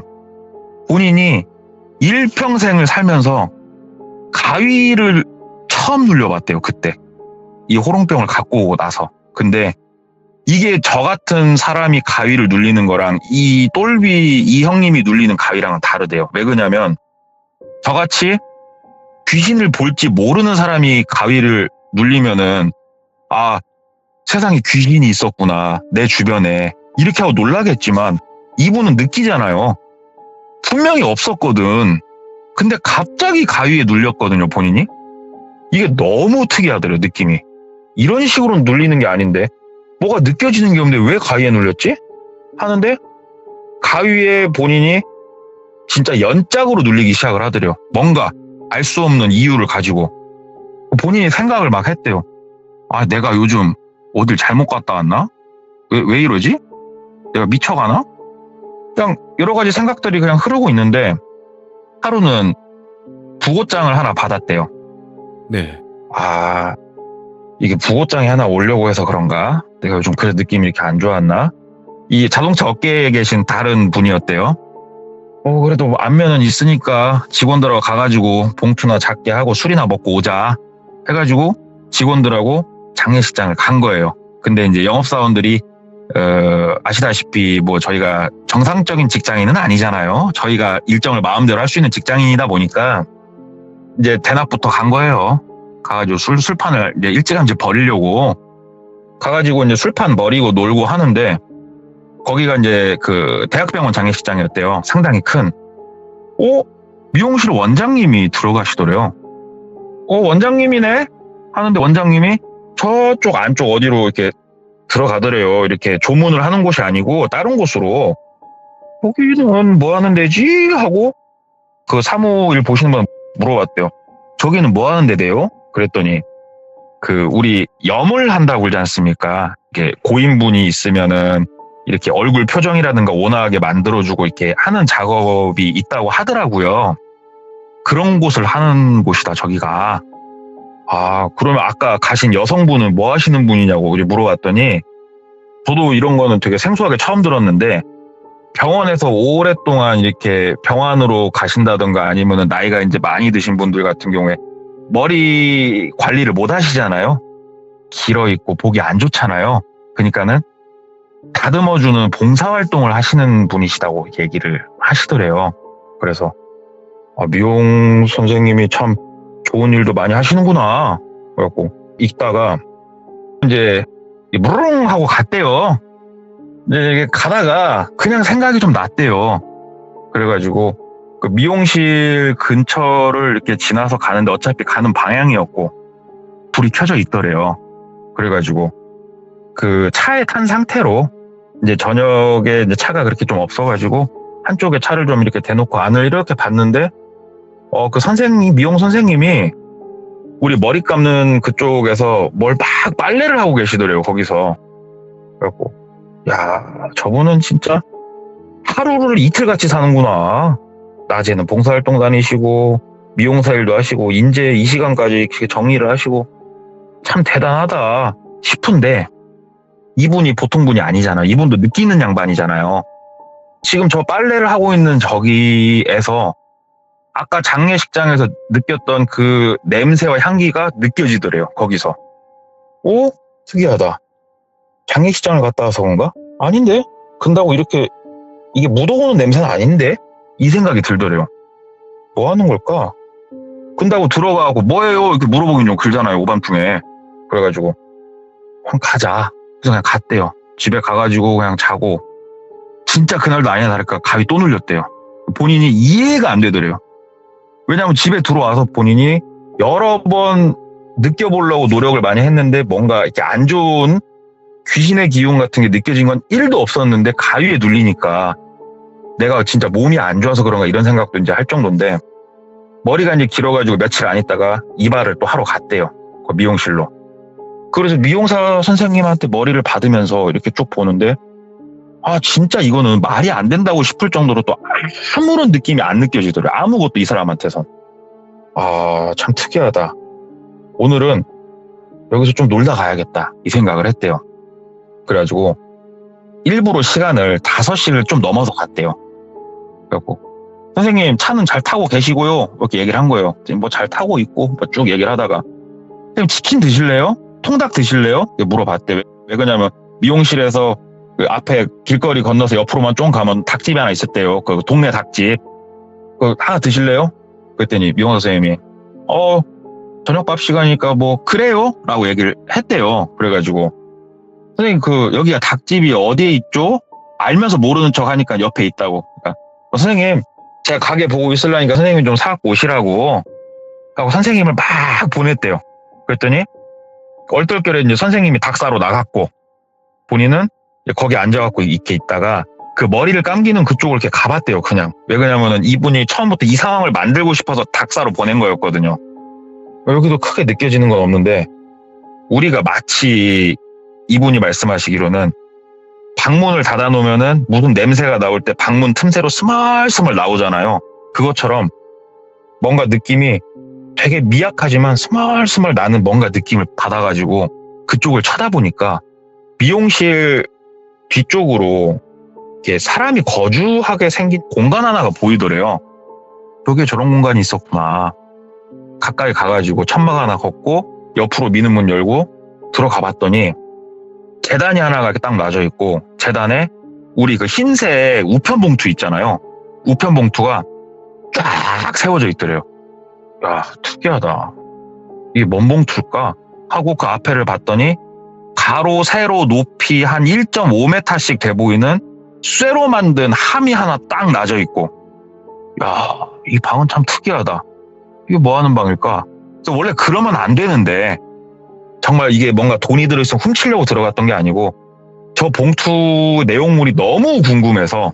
본인이 일평생을 살면서 가위를 처음 눌려봤대요. 그때 이 호롱병을 갖고 오고 나서. 근데 이게 저 같은 사람이 가위를 눌리는 거랑 이 똘비 이 형님이 눌리는 가위랑은 다르대요. 왜 그러냐면 저같이 귀신을 볼지 모르는 사람이 가위를 눌리면은 세상에 귀신이 있었구나 내 주변에 이렇게 하고 놀라겠지만 이분은 느끼잖아요. 분명히 없었거든. 근데 갑자기 가위에 눌렸거든요, 본인이. 이게 너무 특이하더래요, 느낌이. 이런 식으로 눌리는 게 아닌데 뭐가 느껴지는 게 없는데 왜 가위에 눌렸지? 하는데 가위에 본인이 진짜 연짝으로 눌리기 시작을 하더래요. 뭔가 알 수 없는 이유를 가지고. 본인이 생각을 막 했대요. 내가 요즘 어딜 잘못 갔다 왔나? 왜 이러지? 내가 미쳐가나? 그냥 여러 가지 생각들이 그냥 흐르고 있는데 하루는 부고장을 하나 받았대요. 네. 아, 이게 부고장이 하나 오려고 해서 그런가? 내가 요즘 그래서 느낌이 이렇게 안 좋았나? 이 자동차 업계에 계신 다른 분이었대요. 그래도 안면은 있으니까 직원들하고 가가지고 봉투나 작게 하고 술이나 먹고 오자 해가지고 직원들하고 장례식장을 간 거예요. 근데 이제 영업사원들이 아시다시피 뭐 저희가 정상적인 직장인은 아니잖아요. 저희가 일정을 마음대로 할 수 있는 직장인이다 보니까 이제 대낮부터 간 거예요. 가가지고 술판을 이제 일찌감치 버리려고 가가지고 이제 술판 버리고 놀고 하는데 거기가 이제 그 대학병원 장례식장이었대요. 상당히 큰. 미용실 원장님이 들어가시더래요. 원장님이네? 하는데 원장님이 저쪽 안쪽 어디로 이렇게 들어가더래요. 이렇게 조문을 하는 곳이 아니고 다른 곳으로. 거기는 뭐 하는 데지? 하고 그 사무일 보시는 분 물어봤대요. 저기는 뭐 하는 데대요? 그랬더니 우리 염을 한다고 그러지 않습니까? 이렇게 고인분이 있으면은 이렇게 얼굴 표정이라든가 온화하게 만들어주고 이렇게 하는 작업이 있다고 하더라고요. 그런 곳을 하는 곳이다, 저기가. 그러면 아까 가신 여성분은 뭐 하시는 분이냐고 물어봤더니 저도 이런 거는 되게 생소하게 처음 들었는데 병원에서 오랫동안 이렇게 병원으로 가신다든가 아니면 나이가 이제 많이 드신 분들 같은 경우에 머리 관리를 못 하시잖아요. 길어 있고 보기 안 좋잖아요. 그러니까는 다듬어주는 봉사활동을 하시는 분이시다고 얘기를 하시더래요. 그래서 미용 선생님이 참 좋은 일도 많이 하시는구나. 그래갖고 있다가 이제 무릉 하고 갔대요. 이제 가다가 그냥 생각이 좀 났대요. 그래가지고 그 미용실 근처를 이렇게 지나서 가는데 어차피 가는 방향이었고 불이 켜져 있더래요. 그래가지고 그 차에 탄 상태로 이제 저녁에 이제 차가 그렇게 좀 없어가지고 한쪽에 차를 좀 이렇게 대놓고 안을 이렇게 봤는데 그 미용 선생님이 우리 머리 감는 그쪽에서 뭘 막 빨래를 하고 계시더래요. 거기서. 그래갖고 야, 저분은 진짜 하루를 이틀같이 사는구나. 낮에는 봉사활동 다니시고 미용사 일도 하시고 이제 이 시간까지 정리를 하시고 참 대단하다 싶은데 이분이 보통 분이 아니잖아요. 이분도 느끼는 양반이잖아요. 지금 저 빨래를 하고 있는 저기에서 아까 장례식장에서 느꼈던 그 냄새와 향기가 느껴지더래요. 거기서. 특이하다. 장례식장을 갔다 와서 그런가? 아닌데? 근다고 이렇게 이게 묻어오는 냄새는 아닌데? 이 생각이 들더래요. 뭐 하는 걸까? 근다고 들어가고 뭐예요? 이렇게 물어보긴 좀 그러잖아요. 오밤중에. 그래가지고 그냥 가자. 그래서 그냥 갔대요. 집에 가가지고 그냥 자고 진짜 그날도 아니나 다를까 가위 또 눌렸대요. 본인이 이해가 안 되더래요. 왜냐하면 집에 들어와서 본인이 여러 번 느껴보려고 노력을 많이 했는데 뭔가 이렇게 안 좋은 귀신의 기운 같은 게 느껴진 건 1도 없었는데 가위에 눌리니까 내가 진짜 몸이 안 좋아서 그런가 이런 생각도 이제 할 정도인데 머리가 이제 길어가지고 며칠 안 있다가 이발을 또 하러 갔대요. 그 미용실로. 그래서 미용사 선생님한테 머리를 받으면서 이렇게 쭉 보는데 진짜 이거는 말이 안 된다고 싶을 정도로 또 아무런 느낌이 안 느껴지더래요. 아무것도 이 사람한테선. 참 특이하다. 오늘은 여기서 좀 놀다 가야겠다 이 생각을 했대요. 그래가지고 일부러 시간을 5시를 좀 넘어서 갔대요. 그래갖고 선생님 차는 잘 타고 계시고요 이렇게 얘기를 한 거예요. 뭐 잘 타고 있고 뭐 쭉 얘기를 하다가 선생님 치킨 드실래요? 통닭 드실래요? 물어봤대. 왜 그러냐면 미용실에서 그 앞에 길거리 건너서 옆으로만 좀 가면 닭집이 하나 있었대요. 그 동네 닭집. 하나 드실래요? 그랬더니 미용사 선생님이 저녁밥 시간이니까 뭐 그래요? 라고 얘기를 했대요. 그래가지고 선생님 여기가 닭집이 어디에 있죠? 알면서 모르는 척 하니까 옆에 있다고. 그러니까 선생님 제가 가게 보고 있으려니까 선생님 좀 사갖고 오시라고 하고 선생님을 막 보냈대요. 그랬더니 얼떨결에 이제 선생님이 닭 사러 나갔고 본인은 거기 앉아갖고 이렇게 있다가 그 머리를 감기는 그쪽을 이렇게 가봤대요. 그냥. 왜 그러냐면은 이분이 처음부터 이 상황을 만들고 싶어서 닭 사러 보낸 거였거든요. 여기도 크게 느껴지는 건 없는데 우리가 마치 이분이 말씀하시기로는 방문을 닫아놓으면은 무슨 냄새가 나올 때 방문 틈새로 스멀스멀 나오잖아요. 그것처럼 뭔가 느낌이 되게 미약하지만 스멀스멀 나는 뭔가 느낌을 받아가지고 그쪽을 쳐다보니까 미용실 뒤쪽으로 이렇게 사람이 거주하게 생긴 공간 하나가 보이더래요. 여기에 저런 공간이 있었구나. 가까이 가가지고 천막 하나 걷고 옆으로 미는 문 열고 들어가 봤더니 재단이 하나가 이렇게 딱 놔져 있고 재단에 우리 그 흰색 우편 봉투 있잖아요. 우편 봉투가 쫙 세워져 있더래요. 야, 특이하다. 이게 뭔 봉투일까? 하고 그 앞에를 봤더니 가로 세로 높이 한 1.5m씩 돼 보이는 쇠로 만든 함이 하나 딱 놔져 있고, 야, 이 방은 참 특이하다. 이게 뭐 하는 방일까? 그래서 원래 그러면 안 되는데 정말 이게 뭔가 돈이 들어있으면 훔치려고 들어갔던 게 아니고 저 봉투 내용물이 너무 궁금해서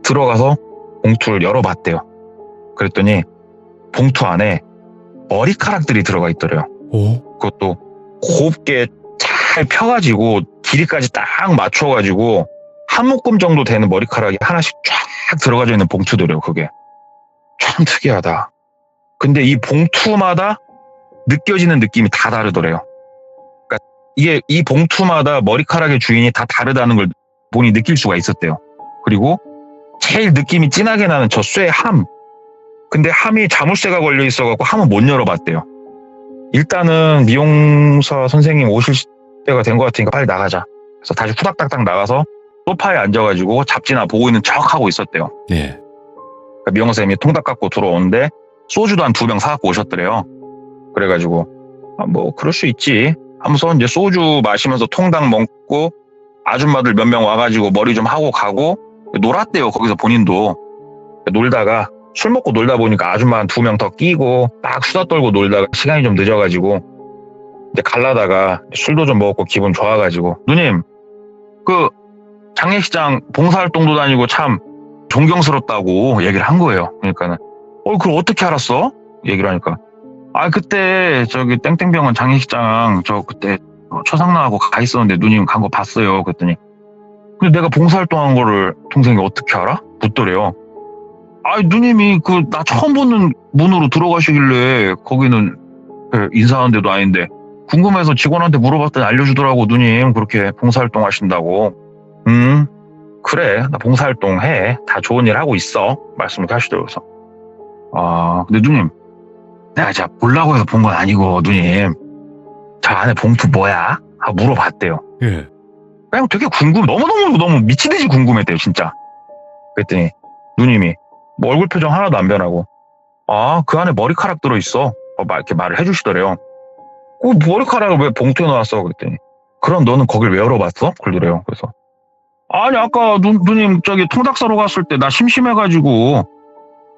들어가서 봉투를 열어봤대요. 그랬더니 봉투 안에 머리카락들이 들어가 있더래요. 오? 그것도 곱게 잘 펴가지고 길이까지 딱 맞춰가지고 한 묶음 정도 되는 머리카락이 하나씩 쫙 들어가져 있는 봉투더래요. 그게 참 특이하다. 근데 이 봉투마다 느껴지는 느낌이 다 다르더래요. 그러니까 이게 이 봉투마다 머리카락의 주인이 다 다르다는 걸 본인이 느낄 수가 있었대요. 그리고 제일 느낌이 진하게 나는 저 쇠 함. 근데 함이 자물쇠가 걸려 있어갖고 함은 못 열어봤대요. 일단은 미용사 선생님 오실 때가 된 것 같으니까 빨리 나가자. 그래서 다시 후닥닥닥 나가서 소파에 앉아가지고 잡지나 보고 있는 척 하고 있었대요. 예. 그러니까 미용사 선생님이 통닭 갖고 들어오는데 소주도 한 2병 사갖고 오셨더래요. 그래가지고 뭐 그럴 수 있지 하면서 이제 소주 마시면서 통닭 먹고 아줌마들 몇 명 와가지고 머리 좀 하고 가고 놀았대요. 거기서 본인도 놀다가 술 먹고 놀다 보니까 아줌마 한 2명 더 끼고 딱 수다 떨고 놀다가 시간이 좀 늦어가지고 이제 갈라다가 술도 좀 먹었고 기분 좋아가지고 누님 그 장례식장 봉사활동도 다니고 참 존경스럽다고 얘기를 한 거예요. 그러니까는 그걸 어떻게 알았어? 얘기를 하니까 그때 저기 땡땡병원 장례식장 저 그때 초상나하고 가 있었는데 누님 간 거 봤어요. 그랬더니 근데 내가 봉사활동한 거를 동생이 어떻게 알아? 묻더래요. 누님이 나 처음 보는 문으로 들어가시길래 거기는 인사하는 데도 아닌데 궁금해서 직원한테 물어봤더니 알려주더라고. 누님 그렇게 봉사활동 하신다고. 그래 나 봉사활동 해. 다 좋은 일 하고 있어. 말씀을 하시더라고요. 그래서 근데 누님 내가 진짜 보려고 해서 본 건 아니고 누님 저 안에 봉투 뭐야? 하고 물어봤대요. 예. 그냥 되게 너무 미치듯이 궁금했대요 진짜. 그랬더니 누님이 뭐 얼굴 표정 하나도 안 변하고 그 안에 머리카락 들어있어. 이렇게 말을 해주시더래요. 머리카락을 왜 봉투에 넣었어? 그랬더니 그럼 너는 거길 왜 열어봤어? 그러더래요. 그래서 아니 아까 누님 저기 통닭 사러 갔을 때 나 심심해가지고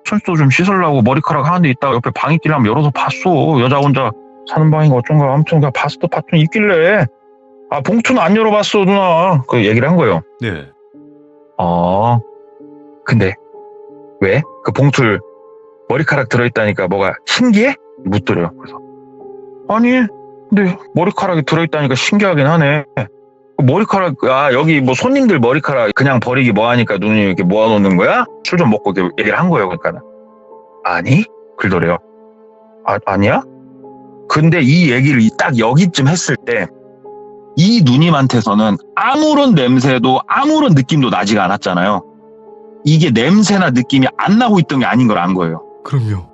손도 좀 씻으려고 머리카락 하나 데 있다가 옆에 방 있길래 한번 열어서 봤어. 여자 혼자 사는 방인가 어쩐가 아무튼 그냥 봤더니 있길래 봉투는 안 열어봤어 누나. 그 얘기를 한 거예요. 네. 근데 왜? 그 봉투를 머리카락 들어있다니까 뭐가 신기해? 묻더래요. 그래서 아니 근데 머리카락이 들어있다니까 신기하긴 하네. 머리카락 여기 뭐 손님들 머리카락 그냥 버리기 뭐하니까 누님 이렇게 모아놓는 거야? 술 좀 먹고 이렇게 얘기를 한 거예요. 그러니까 아니? 그러더래요. 아니야? 근데 이 얘기를 딱 여기쯤 했을 때 이 누님한테서는 아무런 냄새도 아무런 느낌도 나지가 않았잖아요. 이게 냄새나 느낌이 안 나고 있던 게 아닌 걸 안 거예요. 그럼요.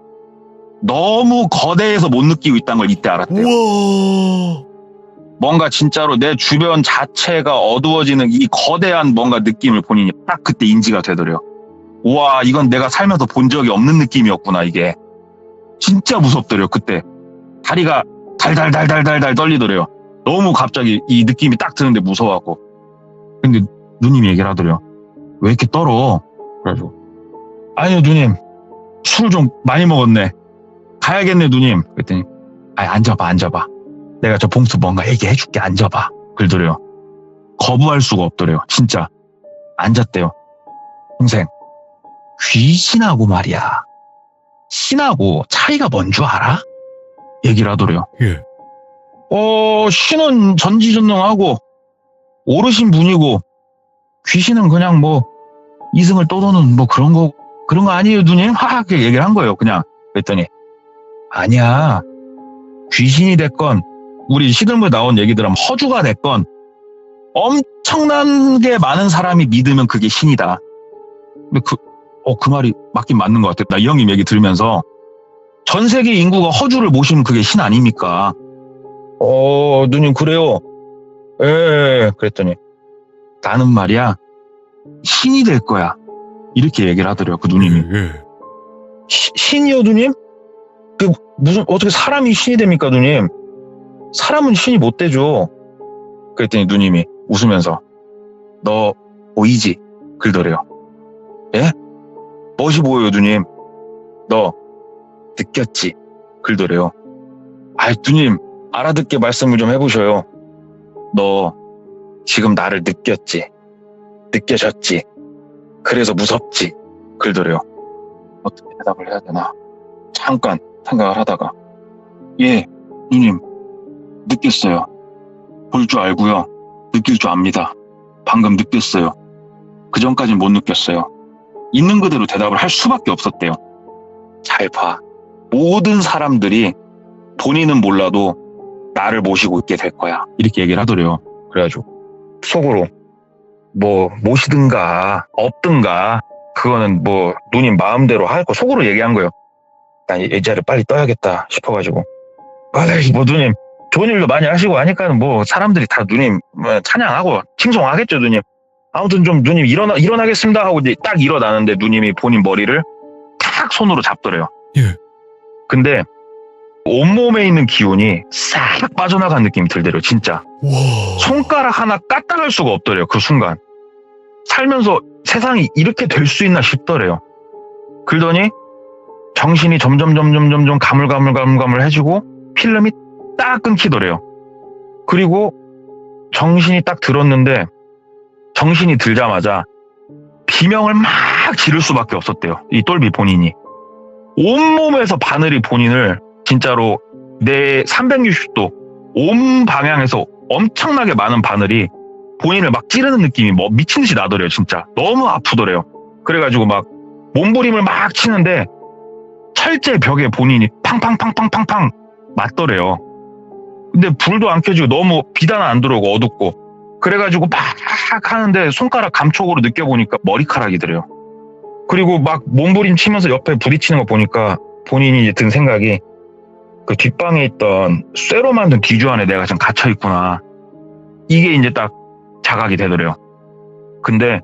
너무 거대해서 못 느끼고 있다는 걸 이때 알았대요. 우와. 뭔가 진짜로 내 주변 자체가 어두워지는 이 거대한 뭔가 느낌을 본인이 딱 그때 인지가 되더래요. 우와 이건 내가 살면서 본 적이 없는 느낌이었구나. 이게 진짜 무섭더래요. 그때 다리가 달달달달달달 떨리더래요. 너무 갑자기 이 느낌이 딱 드는데 무서워갖고. 근데 누님이 얘기를 하더래요. 왜 이렇게 떨어? 그래가지고 아니요 누님 술 좀 많이 먹었네. 가야겠네 누님. 그랬더니 앉아봐. 내가 저 봉투 뭔가 얘기해줄게. 앉아봐. 그러더래요. 거부할 수가 없더래요. 진짜 앉았대요. 동생 귀신하고 말이야 신하고 차이가 뭔 줄 알아? 얘기를 하더래요. 예. 신은 전지전능하고 오르신 분이고 귀신은 그냥 뭐 이승을 떠도는 뭐 그런 거 아니에요 누님? 하하 그렇게 얘기를 한 거예요 그냥. 그랬더니 아니야, 귀신이 됐건 우리 시들무에 나온 얘기들은 허주가 됐건 엄청나게 많은 사람이 믿으면 그게 신이다. 근데 그 말이 맞긴 맞는 것 같아요. 나 이 형님 얘기 들으면서 전 세계 인구가 허주를 모시면 그게 신 아닙니까? 누님 그래요. 예. 그랬더니 나는 말이야 신이 될 거야. 이렇게 얘기를 하더래요 그 누님이. 신이요 누님? 그 무슨 어떻게 사람이 신이 됩니까 누님? 사람은 신이 못 되죠. 그랬더니 누님이 웃으면서 너 보이지? 그러더래요. 예? 멋이 보여요 누님. 너 느꼈지? 그러더래요. 아이 누님 알아듣게 말씀을 좀 해보셔요. 너 지금 나를 느꼈지? 느껴졌지? 그래서 무섭지? 그러더래요. 어떻게 대답을 해야 되나 잠깐 생각을 하다가 예 누님 느꼈어요. 볼 줄 알고요. 느낄 줄 압니다. 방금 느꼈어요. 그 전까진 못 느꼈어요. 있는 그대로 대답을 할 수밖에 없었대요. 잘 봐. 모든 사람들이 본인은 몰라도 나를 모시고 있게 될 거야. 이렇게 얘기를 하더래요. 그래가지고 속으로 뭐 모시든가 없든가 그거는 뭐 누님 마음대로 할 거 속으로 얘기한 거예요. 난 이 자리를 빨리 떠야겠다 싶어가지고 뭐 누님 좋은 일도 많이 하시고 하니까 뭐 사람들이 다 누님 찬양하고 칭송하겠죠 누님. 아무튼 좀 누님 일어나겠습니다 하고 이제 딱 일어나는데 누님이 본인 머리를 탁 손으로 잡더래요. 예. 근데 온몸에 있는 기운이 싹 빠져나간 느낌이 들더래요 진짜. 와. 손가락 하나 까딱할 수가 없더래요 그 순간. 살면서 세상이 이렇게 될 수 있나 싶더래요. 그러더니 정신이 점점 가물가물해지고 필름이 딱 끊기더래요. 그리고 정신이 딱 들었는데 정신이 들자마자 비명을 막 지를 수밖에 없었대요. 이 똘비 본인이. 온몸에서 바늘이 본인을 진짜로 내 360도 온 방향에서 엄청나게 많은 바늘이 본인을 막 찌르는 느낌이 뭐 미친 듯이 나더래요 진짜. 너무 아프더래요. 그래가지고 막 몸부림을 막 치는데 철제 벽에 본인이 팡팡팡팡팡팡 맞더래요. 근데 불도 안 켜지고 너무 빛 하나 안 들어오고 어둡고 그래가지고 막 하는데 손가락 감촉으로 느껴보니까 머리카락이더래요. 그리고 막 몸부림 치면서 옆에 부딪히는 거 보니까 본인이 든 생각이 그 뒷방에 있던 쇠로 만든 뒤주 안에 내가 지금 갇혀있구나. 이게 이제 딱 자각이 되더래요. 근데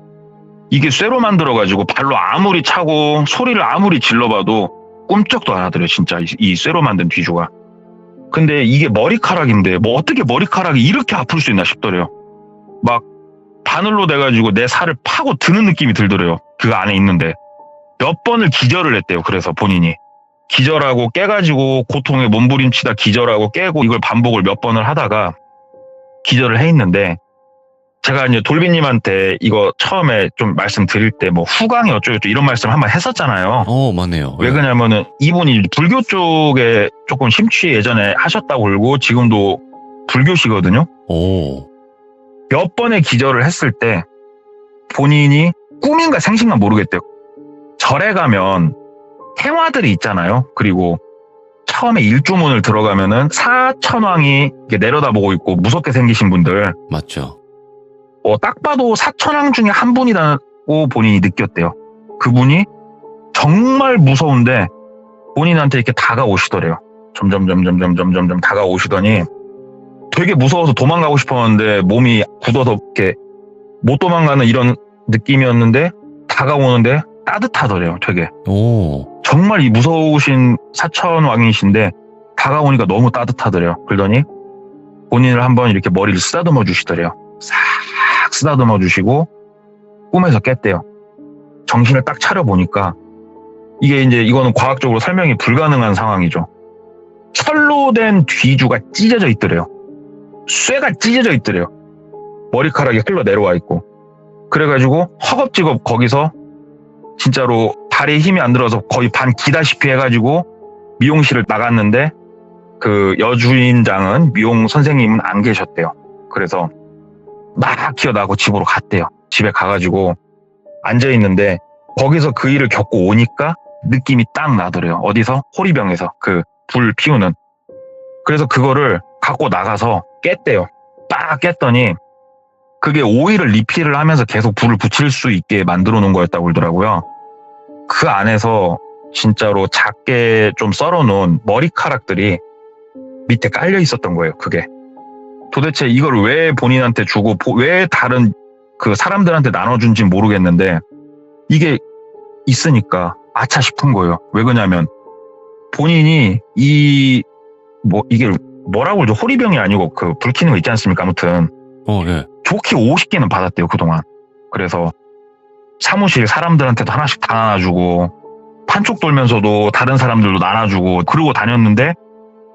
이게 쇠로 만들어가지고 발로 아무리 차고 소리를 아무리 질러봐도 꿈쩍도 안 하더래요 진짜 이 쇠로 만든 뒤주가. 근데 이게 머리카락인데 뭐 어떻게 머리카락이 이렇게 아플 수 있나 싶더래요. 막 바늘로 돼가지고 내 살을 파고 드는 느낌이 들더래요. 그 안에 있는데 몇 번을 기절을 했대요. 그래서 본인이 기절하고 깨가지고 고통에 몸부림치다 기절하고 깨고 이걸 반복을 몇 번을 하다가 기절을 해 있는데 제가 이제 돌비님한테 이거 처음에 좀 말씀드릴 때 뭐 후광이 어쩌고 이런 말씀 한번 했었잖아요. 맞네요. 왜 그러냐면은 이분이 불교 쪽에 조금 심취 예전에 하셨다고 그러고 지금도 불교시거든요. 오. 몇 번의 기절을 했을 때 본인이 꿈인가 생신가 모르겠대요. 절에 가면 행화들이 있잖아요. 그리고 처음에 일주문을 들어가면은 사천왕이 내려다보고 있고 무섭게 생기신 분들 맞죠. 딱 봐도 사천왕 중에 한 분이라고 본인이 느꼈대요. 그분이 정말 무서운데 본인한테 이렇게 다가오시더래요. 점점 다가오시더니 되게 무서워서 도망가고 싶었는데 몸이 굳어서 이렇게 못 도망가는 이런 느낌이었는데 다가오는데 따뜻하더래요. 되게. 오. 정말 이 무서우신 사천왕이신데 다가오니까 너무 따뜻하더래요. 그러더니 본인을 한번 이렇게 머리를 쓰다듬어 주시더래요. 싹 쓰다듬어 주시고 꿈에서 깼대요. 정신을 딱 차려보니까 이게 이제 이거는 과학적으로 설명이 불가능한 상황이죠. 철로 된 뒤주가 찢어져 있더래요. 쇠가 찢어져 있더래요. 머리카락이 흘러 내려와 있고. 그래가지고 허겁지겁 거기서 진짜로 다리에 힘이 안 들어서 거의 반 기다시피 해가지고 미용실을 나갔는데 그 여주인장은 미용 선생님은 안 계셨대요. 그래서 막 기어나고 집으로 갔대요. 집에 가가지고 앉아있는데 거기서 그 일을 겪고 오니까 느낌이 딱 나더래요. 어디서? 호리병에서 그 불 피우는. 그래서 그거를 갖고 나가서 깼대요. 딱 깼더니 그게 오일을 리필을 하면서 계속 불을 붙일 수 있게 만들어 놓은 거였다고 그러더라고요. 그 안에서 진짜로 작게 좀 썰어 놓은 머리카락들이 밑에 깔려 있었던 거예요. 그게. 도대체 이걸 왜 본인한테 주고 왜 다른 그 사람들한테 나눠준지 모르겠는데 이게 있으니까 아차 싶은 거예요. 왜 그러냐면 본인이 이게 뭐라고 그러죠? 호리병이 아니고 그 불 켜는 거 있지 않습니까? 아무튼 예. 좋게 50개는 받았대요. 그동안. 그래서 사무실 사람들한테도 하나씩 다 나눠주고 판촉 돌면서도 다른 사람들도 나눠주고 그러고 다녔는데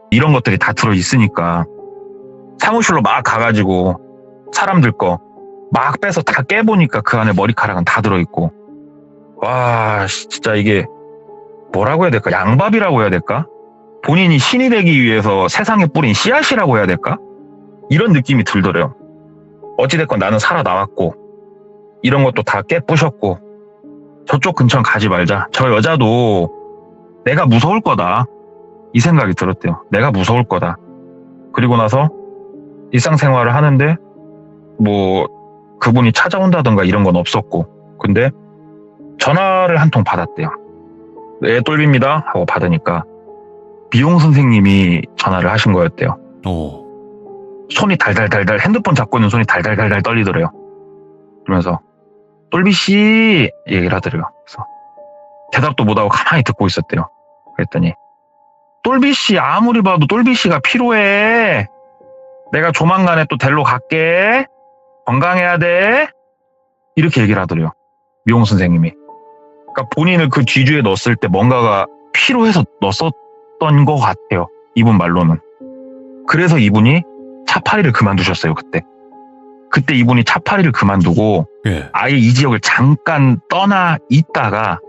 이런 것들이 다 들어있으니까 사무실로 막 가가지고 사람들 거 막 빼서 다 깨보니까 그 안에 머리카락은 다 들어있고 와 진짜 이게 뭐라고 해야 될까? 양밥이라고 해야 될까? 본인이 신이 되기 위해서 세상에 뿌린 씨앗이라고 해야 될까? 이런 느낌이 들더래요. 어찌됐건 나는 살아나왔고 이런 것도 다 깨부셨고 저쪽 근처는 가지 말자. 저 여자도 내가 무서울 거다. 이 생각이 들었대요. 내가 무서울 거다. 그리고 나서 일상생활을 하는데 뭐 그분이 찾아온다던가 이런 건 없었고 근데 전화를 한 통 받았대요. 네, 똘비입니다 하고 받으니까 미용 선생님이 전화를 하신 거였대요. 손이 달달달달 핸드폰 잡고 있는 손이 달달달달 떨리더래요. 그러면서 똘비씨 얘기를 하더래요. 그래서 대답도 못하고 가만히 듣고 있었대요. 그랬더니 똘비씨 아무리 봐도 똘비씨가 필요해. 내가 조만간에 또 델로 갈게. 건강해야 돼. 이렇게 얘기를 하더래요. 미용 선생님이. 그러니까 본인을 그 쥐주에 넣었을 때 뭔가가 필요해서 넣었던 것 같아요. 이분 말로는. 그래서 이분이 차파리를 그만두셨어요. 그때 이분이 차파리를 그만두고 아예 이 지역을 잠깐 떠나 있다가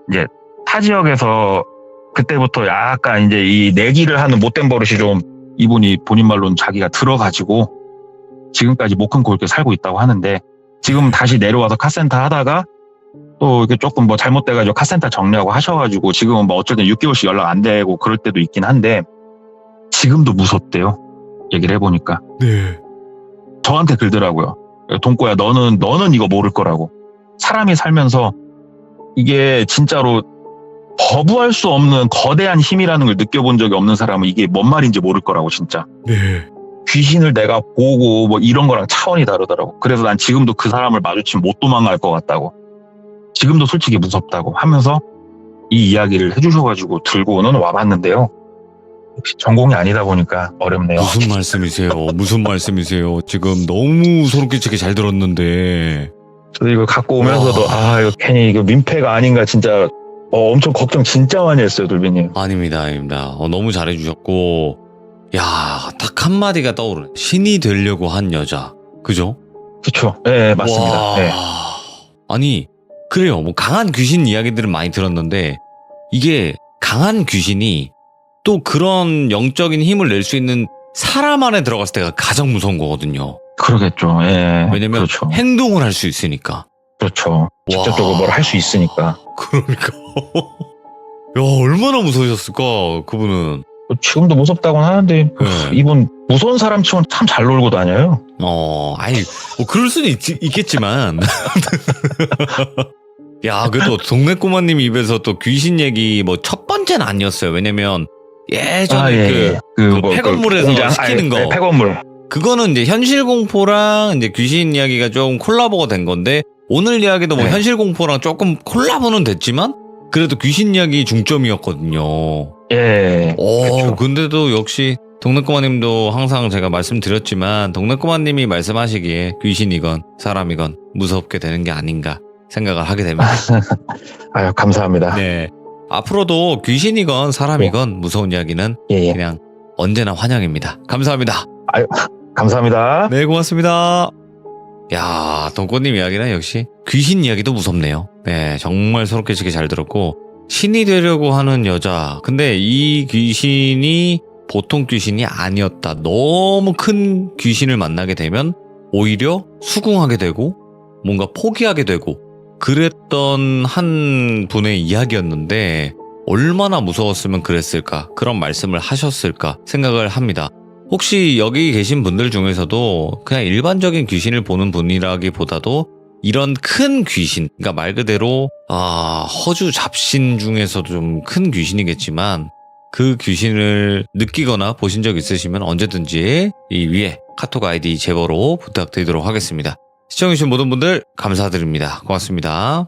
이제 타 지역에서 그때부터 약간 이제 이 내기를 하는 못된 버릇이 좀 이분이 본인 말로는 자기가 들어가지고 지금까지 못 끊고 이렇게 살고 있다고 하는데 지금 다시 내려와서 카센터 하다가 또 이렇게 조금 뭐 잘못돼가지고 카센터 정리하고 하셔가지고 지금은 뭐 어쨌든 6개월씩 연락 안 되고 그럴 때도 있긴 한데 지금도 무섭대요. 얘기를 해보니까. 네. 저한테 그러더라고요. 동꼬야 너는 이거 모를 거라고. 사람이 살면서 이게 진짜로 거부할 수 없는 거대한 힘이라는 걸 느껴본 적이 없는 사람은 이게 뭔 말인지 모를 거라고 진짜. 네. 귀신을 내가 보고 뭐 이런 거랑 차원이 다르더라고. 그래서 난 지금도 그 사람을 마주치면 못 도망갈 것 같다고. 지금도 솔직히 무섭다고 하면서 이 이야기를 해주셔가지고 들고는 와봤는데요. 역시 전공이 아니다 보니까 어렵네요. 무슨 말씀이세요? 지금 너무 소름 끼치게 잘 들었는데. 저도 이거 갖고 오면서도 이거 괜히 이거 민폐가 아닌가 진짜 엄청 걱정 진짜 많이 했어요, 돌비님. 아닙니다. 너무 잘해주셨고, 야, 딱 한마디가 떠오르네. 신이 되려고 한 여자. 그죠? 그쵸. 네, 맞습니다. 와, 네. 아니, 그래요. 뭐 강한 귀신 이야기들은 많이 들었는데, 이게 강한 귀신이 또 그런 영적인 힘을 낼 수 있는 사람 안에 들어갔을 때가 가장 무서운 거거든요. 그러겠죠. 예. 왜냐면 그렇죠. 행동을 할 수 있으니까. 그렇죠. 직접적으로 뭘 할 수 있으니까. 그러니까. 야, 얼마나 무서우셨을까, 그분은. 지금도 무섭다고는 하는데 네. 이분 무서운 사람 치고는 참 잘 놀고 다녀요. 뭐 그럴 수는 있겠지만. 야, 그래도 동네 꼬마님 입에서 또 귀신 얘기 뭐 첫 번째는 아니었어요. 왜냐면 예전에 그 폐건물에서 시키는 거. 네, 폐건물. 그거는 이제 현실 공포랑 이제 귀신 이야기가 좀 콜라보가 된 건데 오늘 이야기도 뭐 네. 현실 공포랑 조금 콜라보는 됐지만 그래도 귀신 이야기 중점이었거든요. 예. 그렇죠. 근데도 역시 동네꼬마님도 항상 제가 말씀드렸지만 동네꼬마님이 말씀하시기에 귀신이건 사람이건 무섭게 되는 게 아닌가 생각을 하게 됩니다. 아유, 감사합니다. 네. 앞으로도 귀신이건 사람이건 무서운 이야기는 예. 그냥 언제나 환영입니다. 감사합니다. 아유, 감사합니다. 네, 고맙습니다. 야, 동꼬님 이야기는 역시 귀신 이야기도 무섭네요. 네, 정말 소름끼치게 잘 들었고 신이 되려고 하는 여자. 근데 이 귀신이 보통 귀신이 아니었다. 너무 큰 귀신을 만나게 되면 오히려 수긍하게 되고 뭔가 포기하게 되고 그랬던 한 분의 이야기였는데 얼마나 무서웠으면 그랬을까, 그런 말씀을 하셨을까 생각을 합니다. 혹시 여기 계신 분들 중에서도 그냥 일반적인 귀신을 보는 분이라기보다도 이런 큰 귀신, 그러니까 말 그대로 허주 잡신 중에서도 좀 큰 귀신이겠지만 그 귀신을 느끼거나 보신 적 있으시면 언제든지 이 위에 카톡 아이디 제보로 부탁드리도록 하겠습니다. 시청해주신 모든 분들 감사드립니다. 고맙습니다.